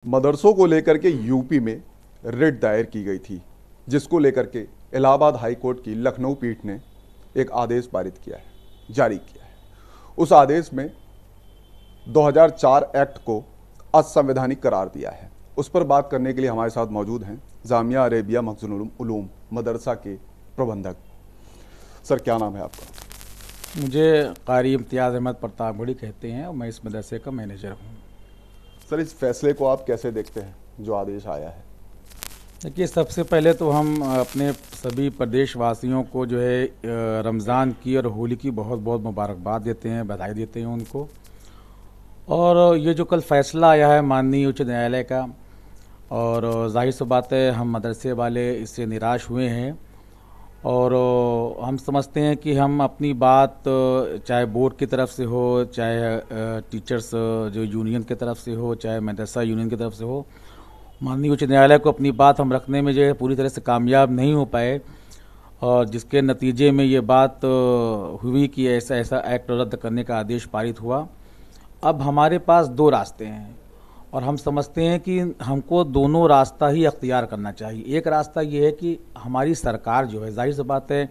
मदरसों को लेकर के यूपी में रिट दायर की गई थी, जिसको लेकर के इलाहाबाद हाई कोर्ट की लखनऊ पीठ ने एक आदेश पारित किया है, जारी किया है। उस आदेश में 2004 एक्ट को असंवैधानिक करार दिया है। उस पर बात करने के लिए हमारे साथ मौजूद हैं जामिया अरेबिया मखज़ूनुल उलूम मदरसा के प्रबंधक। सर, क्या नाम है आपका? मुझे कारी इम्तियाज़ अहमद प्रतापगढ़ी कहते हैं और मैं इस मदरसे का मैनेजर हूँ। सर, इस फैसले को आप कैसे देखते हैं जो आदेश आया है? देखिए, सबसे पहले तो हम अपने सभी प्रदेशवासियों को जो है रमज़ान की और होली की बहुत बहुत मुबारकबाद देते हैं, बधाई देते हैं उनको। और ये जो कल फैसला आया है माननीय उच्च न्यायालय का, और जाहिर सी बात है हम मदरसे वाले इससे निराश हुए हैं। और हम समझते हैं कि हम अपनी बात चाहे बोर्ड की तरफ से हो, चाहे टीचर्स जो यूनियन की तरफ से हो, चाहे मदरसा यूनियन की तरफ से हो, माननीय उच्च न्यायालय को अपनी बात हम रखने में जो है पूरी तरह से कामयाब नहीं हो पाए, और जिसके नतीजे में ये बात हुई कि ऐसा ऐसा एक्ट रद्द करने का आदेश पारित हुआ। अब हमारे पास दो रास्ते हैं और हम समझते हैं कि हमको दोनों रास्ता ही अख्तियार करना चाहिए। एक रास्ता ये है कि हमारी सरकार जो है, जाहिर सी बात है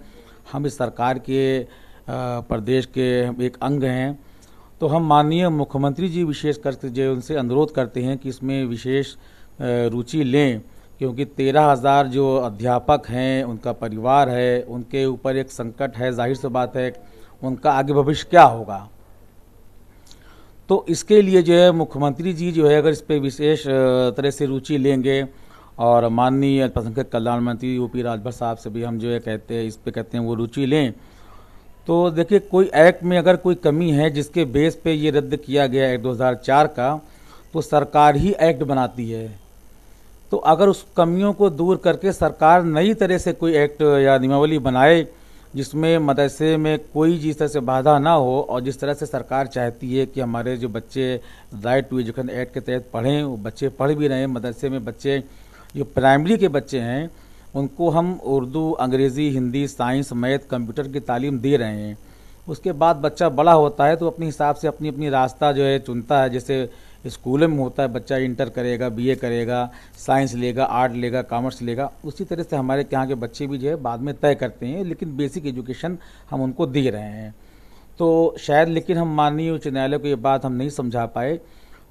हम इस सरकार के प्रदेश के एक अंग हैं, तो हम माननीय मुख्यमंत्री जी विशेष करके जो उनसे अनुरोध करते हैं कि इसमें विशेष रुचि लें, क्योंकि 13,000 जो अध्यापक हैं, उनका परिवार है, उनके ऊपर एक संकट है। जाहिर सी बात है उनका आगे भविष्य क्या होगा। तो इसके लिए जो है मुख्यमंत्री जी जो है अगर इस पर विशेष तरह से रुचि लेंगे, और माननीय अल्पसंख्यक कल्याण मंत्री यूपी राजभर साहब से भी हम जो है कहते हैं इस पे कहते हैं वो रुचि लें, तो देखिए कोई एक्ट में अगर कोई कमी है जिसके बेस पे ये रद्द किया गया है 2004 का, तो सरकार ही एक्ट बनाती है। तो अगर उस कमियों को दूर करके सरकार नई तरह से कोई एक्ट या नियमावली बनाए जिसमें मदरसे में कोई जिस तरह से बाधा ना हो, और जिस तरह से सरकार चाहती है कि हमारे जो बच्चे राइट टू एजुकेशन एक्ट के तहत पढ़ें, वो बच्चे पढ़ भी रहे हैं। मदरसे में बच्चे जो प्राइमरी के बच्चे हैं उनको हम उर्दू, अंग्रेज़ी, हिंदी, साइंस, मैथ, कंप्यूटर की तालीम दे रहे हैं। उसके बाद बच्चा बड़ा होता है तो अपने हिसाब से अपनी अपनी रास्ता जो है चुनता है। जैसे स्कूल में होता है, बच्चा इंटर करेगा, बीए करेगा, साइंस लेगा, आर्ट लेगा, कॉमर्स लेगा, उसी तरह से हमारे यहाँ के बच्चे भी जो है बाद में तय करते हैं, लेकिन बेसिक एजुकेशन हम उनको दे रहे हैं। तो शायद लेकिन हम माननीय उच्च न्यायालय को ये बात हम नहीं समझा पाए।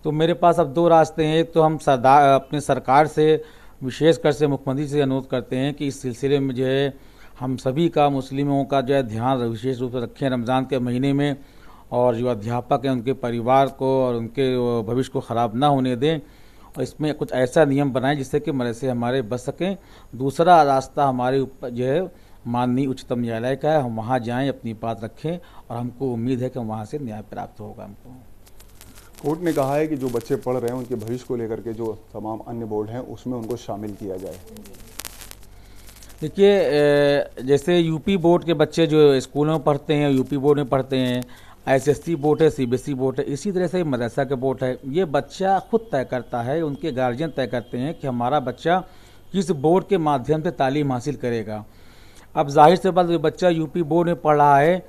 तो मेरे पास अब दो रास्ते हैं। एक तो हम अपने सरकार से विशेषकर से मुख्यमंत्री से अनुरोध करते हैं कि इस सिलसिले में जो है हम सभी का, मुस्लिमों का जो है ध्यान विशेष रूप से रखें रमज़ान के महीने में, और जो अध्यापक हैं उनके परिवार को और उनके भविष्य को ख़राब ना होने दें, और इसमें कुछ ऐसा नियम बनाएं जिससे कि मदरसे हमारे बच सकें। दूसरा रास्ता हमारे ऊपर जो है माननीय उच्चतम न्यायालय का है, हम वहाँ जाएं, अपनी बात रखें, और हमको उम्मीद है कि वहाँ से न्याय प्राप्त होगा हमको। कोर्ट ने कहा है कि जो बच्चे पढ़ रहे हैं उनके भविष्य को लेकर के जो तमाम अन्य बोर्ड हैं उसमें उनको शामिल किया जाए। देखिए, जैसे यूपी बोर्ड के बच्चे जो स्कूलों में पढ़ते हैं, यूपी बोर्ड में पढ़ते हैं, एसएससी बोर्ड है, सीबीएसई बोर्ड है, इसी तरह से मदरसा के बोर्ड है। ये बच्चा खुद तय करता है, उनके गार्जियन तय करते हैं कि हमारा बच्चा किस बोर्ड के माध्यम से तालीम हासिल करेगा। अब जाहिर से बात, बच्चा यूपी बोर्ड में पढ़ रहा है,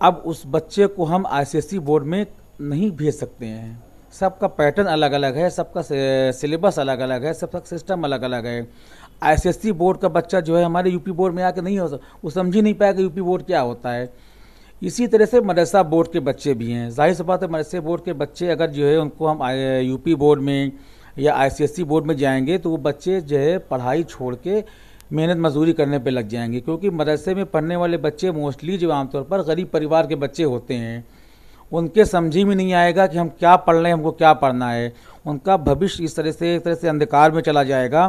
अब उस बच्चे को हम आईसीएसई बोर्ड में नहीं भेज सकते हैं। सबका पैटर्न अलग अलग है, सबका सिलेबस अलग अलग है, सबका सिस्टम अलग अलग है। आईसीएसई बोर्ड का बच्चा जो है हमारे यूपी बोर्ड में आके नहीं हो सकता, वो समझ ही नहीं पाएगा यूपी बोर्ड क्या होता है। इसी तरह से मदरसा बोर्ड के बच्चे भी हैं। जाहिर सी बात है मदरसे बोर्ड के बच्चे अगर जो है उनको हम यूपी बोर्ड में या आईसीएसई बोर्ड में जाएंगे, तो वो बच्चे जो है पढ़ाई छोड़ के मेहनत मजदूरी करने पे लग जाएंगे, क्योंकि मदरसे में पढ़ने वाले बच्चे मोस्टली जो आमतौर पर गरीब परिवार के बच्चे होते हैं। उनके समझ में नहीं आएगा कि हम क्या पढ़ रहे हैं, हमको क्या पढ़ना है। उनका भविष्य इस तरह से एक तरह से अंधकार में चला जाएगा।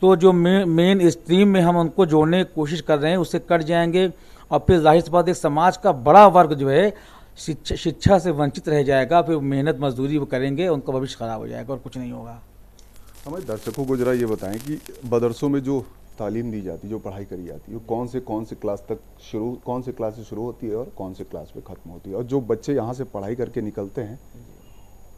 तो जो मेन स्ट्रीम में हम उनको जोड़ने की कोशिश कर रहे हैं उससे कट जाएंगे, और फिर जाहिर सी बात एक समाज का बड़ा वर्ग जो है शिक्षा से वंचित रह जाएगा। फिर मेहनत मजदूरी वो करेंगे, उनका भविष्य खराब हो जाएगा और कुछ नहीं होगा। हमारे दर्शकों को जरा ये बताएं कि मदरसों में जो तालीम दी जाती है, जो पढ़ाई करी जाती है, वो कौन से क्लास तक कौन से क्लास से शुरू होती है और कौन से क्लास पे ख़त्म होती है, और जो बच्चे यहाँ से पढ़ाई करके निकलते हैं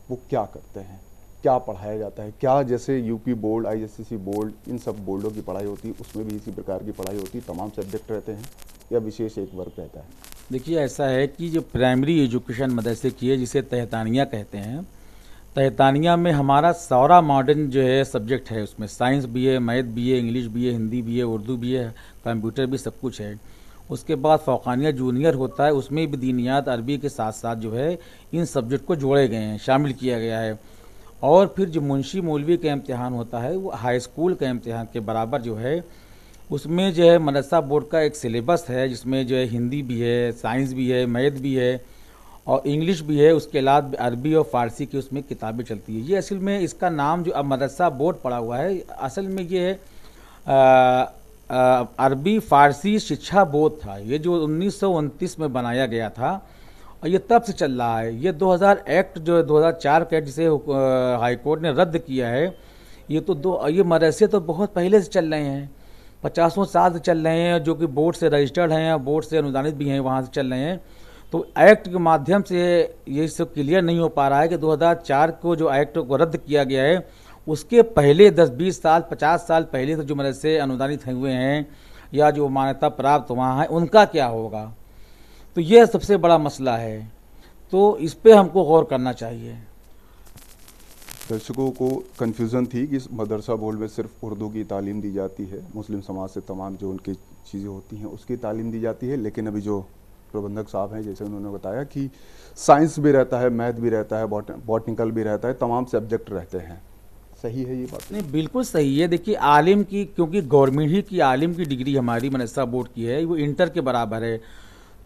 वो क्या करते हैं, क्या पढ़ाया जाता है? क्या जैसे यूपी बोर्ड, आईसीएसई बोर्ड, इन सब बोर्डों की पढ़ाई होती है उसमें भी इसी प्रकार की पढ़ाई होती है, तमाम सब्जेक्ट रहते हैं, या विशेष एक वर्ग रहता है? देखिए, ऐसा है कि जो प्राइमरी एजुकेशन मदरसे की है, जिसे तहतानिया कहते हैं, तहतानिया में हमारा सारा मॉडर्न जो है सब्जेक्ट है, उसमें साइंस भी है, मैथ भी है, इंग्लिश भी है, हिंदी भी है, उर्दू भी है, कंप्यूटर भी, सब कुछ है। उसके बाद फ़ौक़ानिया जूनियर होता है, उसमें भी दीनियात अरबी के साथ साथ जो है इन सब्जेक्ट को जोड़े गए हैं, शामिल किया गया है। और फिर जो मुंशी मौलवी का इम्तिहान होता है वो हाई स्कूल के इम्तिहान के बराबर जो है, उसमें जो है मदरसा बोर्ड का एक सिलेबस है जिसमें जो है हिंदी भी है, साइंस भी है, मैथ भी है और इंग्लिश भी है। उसके अलावा अरबी और फ़ारसी की उसमें किताबें चलती है। ये असल में इसका नाम जो अब मदरसा बोर्ड पड़ा हुआ है, असल में ये है अरबी फ़ारसी शिक्षा बोर्ड था। ये जो 1929 में बनाया गया था और ये तब से चल रहा है। ये 2000 एक्ट जो 2004 का एक्ट जिसे हाई कोर्ट ने रद्द किया है, ये मदरसे तो बहुत पहले से चल रहे हैं, 50 साल से चल रहे हैं, जो कि बोर्ड से रजिस्टर्ड हैं, बोर्ड से अनुदानित भी हैं, वहाँ से चल रहे हैं। तो एक्ट के माध्यम से ये सब क्लियर नहीं हो पा रहा है कि 2004 को जो एक्ट को रद्द किया गया है, उसके पहले 10-20 साल 50 साल पहले से जो मदरसे अनुदानित हुए हैं या जो मान्यता प्राप्त वहाँ है, उनका क्या होगा। तो यह सबसे बड़ा मसला है, तो इस पे हमको गौर करना चाहिए। दर्शकों को कन्फ्यूज़न थी कि इस मदरसा बोर्ड में सिर्फ उर्दू की तालीम दी जाती है, मुस्लिम समाज से तमाम जो उनकी चीज़ें होती हैं उसकी तालीम दी जाती है, लेकिन अभी जो प्रबंधक साहब हैं जैसे उन्होंने बताया कि साइंस भी रहता है, मैथ भी रहता है, बॉटनिकल भी रहता है, तमाम सब्जेक्ट रहते हैं। सही है ये बात? नहीं, बिल्कुल सही है। देखिए आलिम की, क्योंकि गवर्नमेंट ही की आलिम की डिग्री हमारी मदरसा बोर्ड की है, वो इंटर के बराबर है।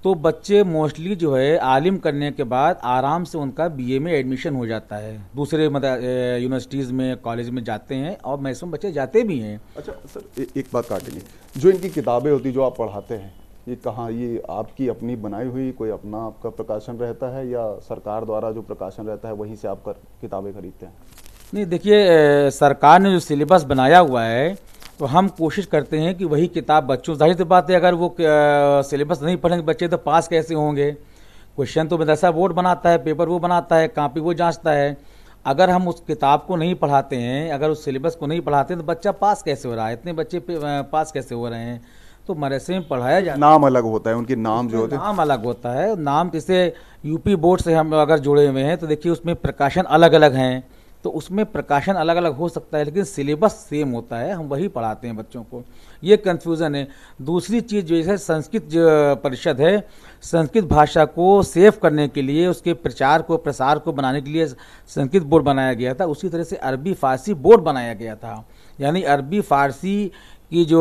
तो बच्चे मोस्टली जो है आलिम करने के बाद आराम से उनका बीए में एडमिशन हो जाता है, दूसरे यूनिवर्सिटीज़ में, कॉलेज में जाते हैं और मैक्सिमम बच्चे जाते भी हैं। अच्छा सर, एक बात काटेंगे, जो इनकी किताबें होती जो आप पढ़ाते हैं, ये कहाँ, ये आपकी अपनी बनाई हुई कोई अपना आपका प्रकाशन रहता है या सरकार द्वारा जो प्रकाशन रहता है वहीं से आप किताबें खरीदते हैं? नहीं, देखिए सरकार ने जो सिलेबस बनाया हुआ है तो हम कोशिश करते हैं कि वही किताब बच्चों, जाहिर सी बात है अगर वो सिलेबस नहीं पढ़ेंगे बच्चे तो पास कैसे होंगे। क्वेश्चन तो मदरसा बोर्ड बनाता है, पेपर वो बनाता है, कॉपी वो जांचता है। अगर हम उस किताब को नहीं पढ़ाते हैं, अगर उस सिलेबस को नहीं पढ़ाते हैं तो बच्चा पास कैसे हो रहा है, इतने बच्चे पास कैसे हो रहे हैं। तो मदरसे में पढ़ाया जाता है, नाम अलग होता है, उनके नाम जो होते हैं नाम अलग होता है। नाम जैसे यूपी बोर्ड से हम अगर जुड़े हुए हैं तो देखिए उसमें प्रकाशन अलग अलग हैं, तो उसमें प्रकाशन अलग अलग हो सकता है लेकिन सिलेबस सेम होता है, हम वही पढ़ाते हैं बच्चों को। ये कन्फ्यूज़न है। दूसरी चीज़ जो है संस्कृत जो परिषद है, संस्कृत भाषा को सेव करने के लिए, उसके प्रचार को प्रसार को बनाने के लिए संस्कृत बोर्ड बनाया गया था। उसी तरह से अरबी फ़ारसी बोर्ड बनाया गया था, यानी अरबी फ़ारसी की जो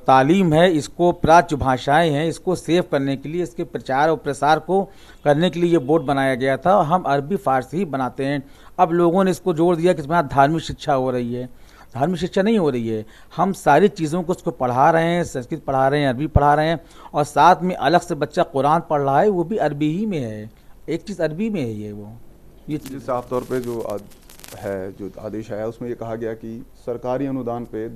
तालीम है, इसको प्राच्य भाषाएं हैं, इसको सेव करने के लिए, इसके प्रचार और प्रसार को करने के लिए ये बोर्ड बनाया गया था। हम अरबी फ़ारसी ही बनाते हैं। अब लोगों ने इसको जोड़ दिया कि इसमें धार्मिक शिक्षा हो रही है। धार्मिक शिक्षा नहीं हो रही है, हम सारी चीज़ों को उसको पढ़ा रहे हैं, संस्कृत पढ़ा रहे हैं, अरबी पढ़ा रहे हैं और साथ में अलग से बच्चा कुरान पढ़ रहा है, वो भी अरबी ही में है, एक चीज़ अरबी में है। ये चीज़ साफ तौर पर जो आदेश आया उसमें ये कहा गया कि सरकारी अनुदान पे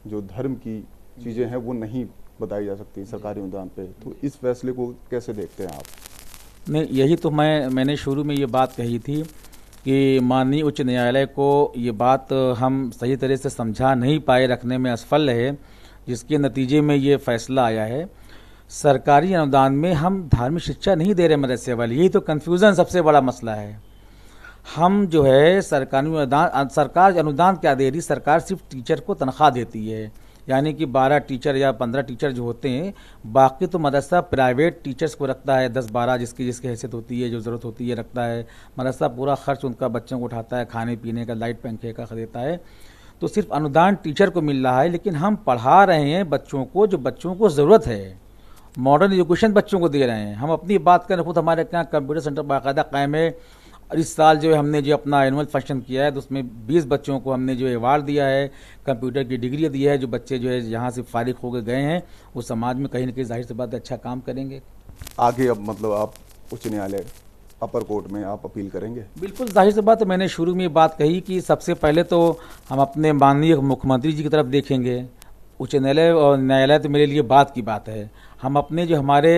जो धर्म की चीज़ें हैं वो नहीं बताई जा सकती सरकारी अनुदान पे। तो इस फैसले को कैसे देखते हैं आप? नहीं, यही तो मैंने शुरू में ये बात कही थी कि माननीय उच्च न्यायालय को ये बात हम सही तरह से समझा नहीं पाए, रखने में असफल रहे, जिसके नतीजे में ये फैसला आया है। सरकारी अनुदान में हम धार्मिक शिक्षा नहीं दे रहे मदरसे वाले, यही तो कन्फ्यूज़न सबसे बड़ा मसला है। हम जो है सरकार अनुदान क्या दे रही, सरकार सिर्फ टीचर को तनख्वाह देती है, यानी कि 12 टीचर या 15 टीचर जो होते हैं, बाकी तो मदरसा प्राइवेट टीचर्स को रखता है, 10-12 जिसकी हैसियत होती है, जो ज़रूरत होती है रखता है। मदरसा पूरा खर्च उनका बच्चों को उठाता है, खाने पीने का, लाइट पंखे का देता है। तो सिर्फ अनुदान टीचर को मिल रहा है, लेकिन हम पढ़ा रहे हैं बच्चों को, जो बच्चों को ज़रूरत है, मॉडर्न एजुकेशन बच्चों को दे रहे हैं। हम अपनी बात करें, खुद हमारे यहाँ कंप्यूटर सेंटर बाकायदा कायम है। और इस साल जो है हमने जो अपना एनुअल फंक्शन किया है तो उसमें 20 बच्चों को हमने जो अवार्ड दिया है, कंप्यूटर की डिग्री दी है। जो बच्चे जो है यहाँ से फारिग होकर गए हैं वो समाज में कहीं ना कहीं जाहिर सी बात है अच्छा काम करेंगे। आगे अब मतलब आप उच्च न्यायालय अपर कोर्ट में आप अपील करेंगे? बिल्कुल, जाहिर सी बात है, मैंने शुरू में ये बात कही कि सबसे पहले तो हम अपने माननीय मुख्यमंत्री जी की तरफ देखेंगे। उच्च न्यायालय और न्यायालय तो मेरे लिए बात की बात है। हम अपने जो हमारे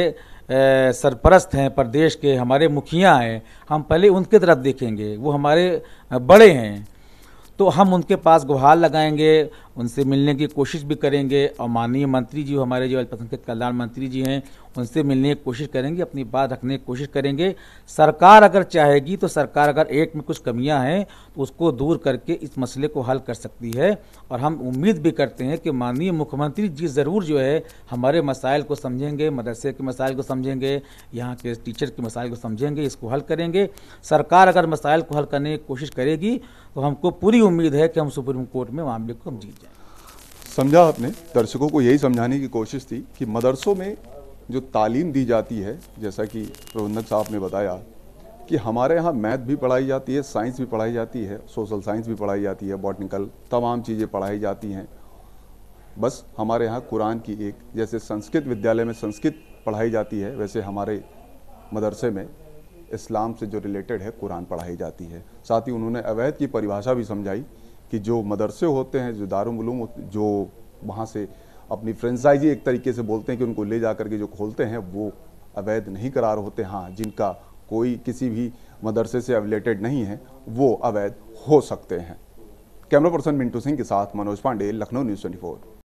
सरपरस्त हैं प्रदेश के, हमारे मुखिया हैं, हम पहले उनके तरफ देखेंगे, वो हमारे बड़े हैं, तो हम उनके पास गुहार लगाएंगे, उनसे मिलने की कोशिश भी करेंगे। और माननीय मंत्री जी, हमारे जो अल्पसंख्यक कल्याण मंत्री जी हैं, उनसे मिलने की कोशिश करेंगे, अपनी बात रखने की कोशिश करेंगे। सरकार अगर चाहेगी तो सरकार अगर एक्ट में कुछ कमियां हैं तो उसको दूर करके इस मसले को हल कर सकती है। और हम उम्मीद भी करते हैं कि माननीय मुख्यमंत्री जी ज़रूर जो है हमारे मसाइल को समझेंगे, मदरसे के मसाइल को समझेंगे, यहाँ के टीचर के मसाइल को समझेंगे, इसको हल करेंगे। सरकार अगर मसाइल को हल करने की कोशिश करेगी तो हमको पूरी उम्मीद है कि हम सुप्रीम कोर्ट में मामले को हम जीत जाएंगे। समझा आपने। दर्शकों को यही समझाने की कोशिश थी कि मदरसों में जो तालीम दी जाती है, जैसा कि प्रबंधक साहब ने बताया कि हमारे यहाँ मैथ भी पढ़ाई जाती है, साइंस भी पढ़ाई जाती है, सोशल साइंस भी पढ़ाई जाती है, बॉटनिकल तमाम चीज़ें पढ़ाई जाती हैं। बस हमारे यहाँ कुरान की एक, जैसे संस्कृत विद्यालय में संस्कृत पढ़ाई जाती है, वैसे हमारे मदरसे में इस्लाम से जो रिलेटेड है कुरान पढ़ाई जाती है। साथ ही उन्होंने अवैध की परिभाषा भी समझाई कि जो मदरसे होते हैं, जो दारुल उलूम, जो वहाँ से अपनी फ्रेंचाइजी एक तरीके से बोलते हैं कि उनको ले जा करके जो खोलते हैं वो अवैध नहीं करार होते। हाँ, जिनका कोई किसी भी मदरसे से एफिलिएटेड नहीं है वो अवैध हो सकते हैं। कैमरा पर्सन मिंटू सिंह के साथ मनोज पांडे, लखनऊ न्यूज़ 24।